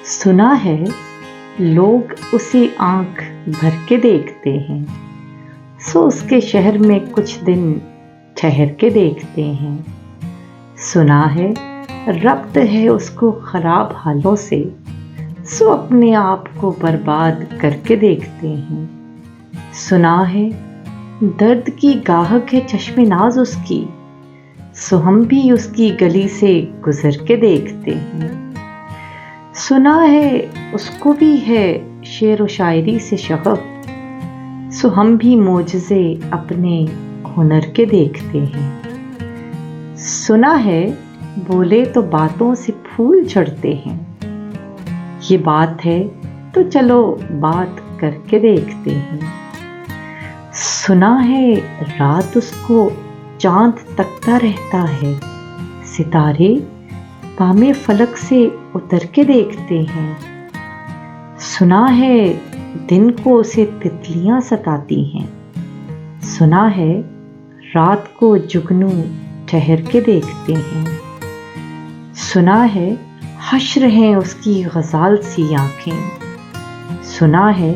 سنا ہے لوگ اسے آنکھ بھر کے دیکھتے ہیں، سو اس کے شہر میں کچھ دن ٹھہر کے دیکھتے ہیں۔ سنا ہے ربط ہے اس کو خراب حالوں سے، سو اپنے آپ کو برباد کر کے دیکھتے ہیں۔ سنا ہے درد کی گاہک ہے چشم ناز اس کی، سو ہم بھی اس کی گلی سے گزر کے دیکھتے ہیں۔ سنا ہے اس کو بھی ہے شعر و شاعری سے شغف، سو ہم بھی معجزے اپنے ہنر کے دیکھتے ہیں۔ سنا ہے بولے تو باتوں سے پھول جھڑتے ہیں، یہ بات ہے تو چلو بات کر کے دیکھتے ہیں۔ سنا ہے رات اس کو چاند تکتا رہتا ہے، ستارے بام فلک سے اتر کے دیکھتے ہیں۔ سنا ہے دن کو اسے تتلیاں ستاتی ہیں، سنا ہے رات کو جگنو ٹھہر کے دیکھتے ہیں۔ سنا ہے حشر ہیں اس کی غزال سی آنکھیں، سنا ہے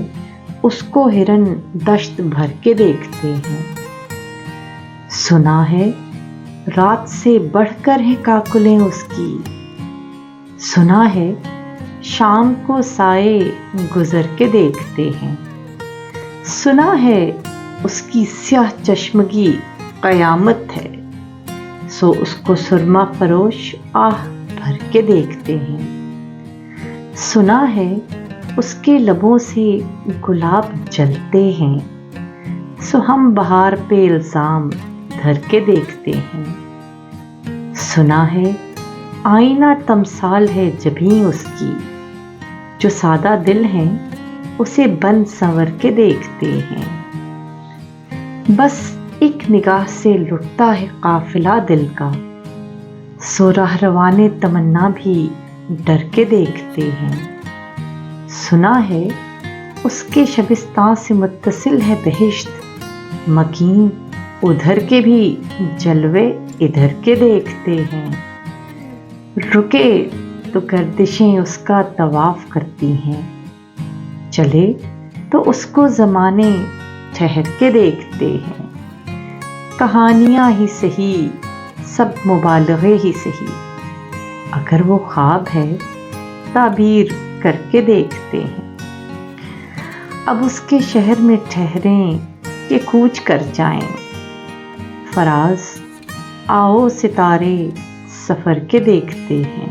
اس کو ہرن دشت بھر کے دیکھتے ہیں۔ سنا ہے رات سے بڑھ کر ہے کاکلیں اس کی، سنا ہے شام کو سائے گزر کے دیکھتے ہیں۔ سنا ہے اس کی سیاہ چشمگی قیامت ہے، سو اس کو سرما فروش آہ بھر کے دیکھتے ہیں۔ سنا ہے اس کے لبوں سے گلاب جلتے ہیں، سو ہم بہار پہ الزام دھر کے دیکھتے ہیں۔ سنا ہے آئینہ تمثال ہے جبیں اس کی، جو سادہ دل ہیں اسے بن سنور کے دیکھتے ہیں۔ بس ایک نگاہ سے لٹتا ہے قافلہ دل کا، سو راہروان تمنا بھی ڈر کے دیکھتے ہیں۔ سنا ہے اس کے شبستان سے متصل ہے بہشت، مکین ادھر کے بھی جلوے ادھر کے دیکھتے ہیں۔ رکے تو گردشیں اس کا طواف کرتی ہیں، چلے تو اس کو زمانے ٹھہر کے دیکھتے ہیں۔ کہانیاں ہی سہی سب مبالغے ہی سہی، اگر وہ خواب ہے تعبیر کر کے دیکھتے ہیں۔ اب اس کے شہر میں ٹھہریں کہ کوچ کر جائیں، فراز آؤ ستارے سفر کے دیکھتے ہیں۔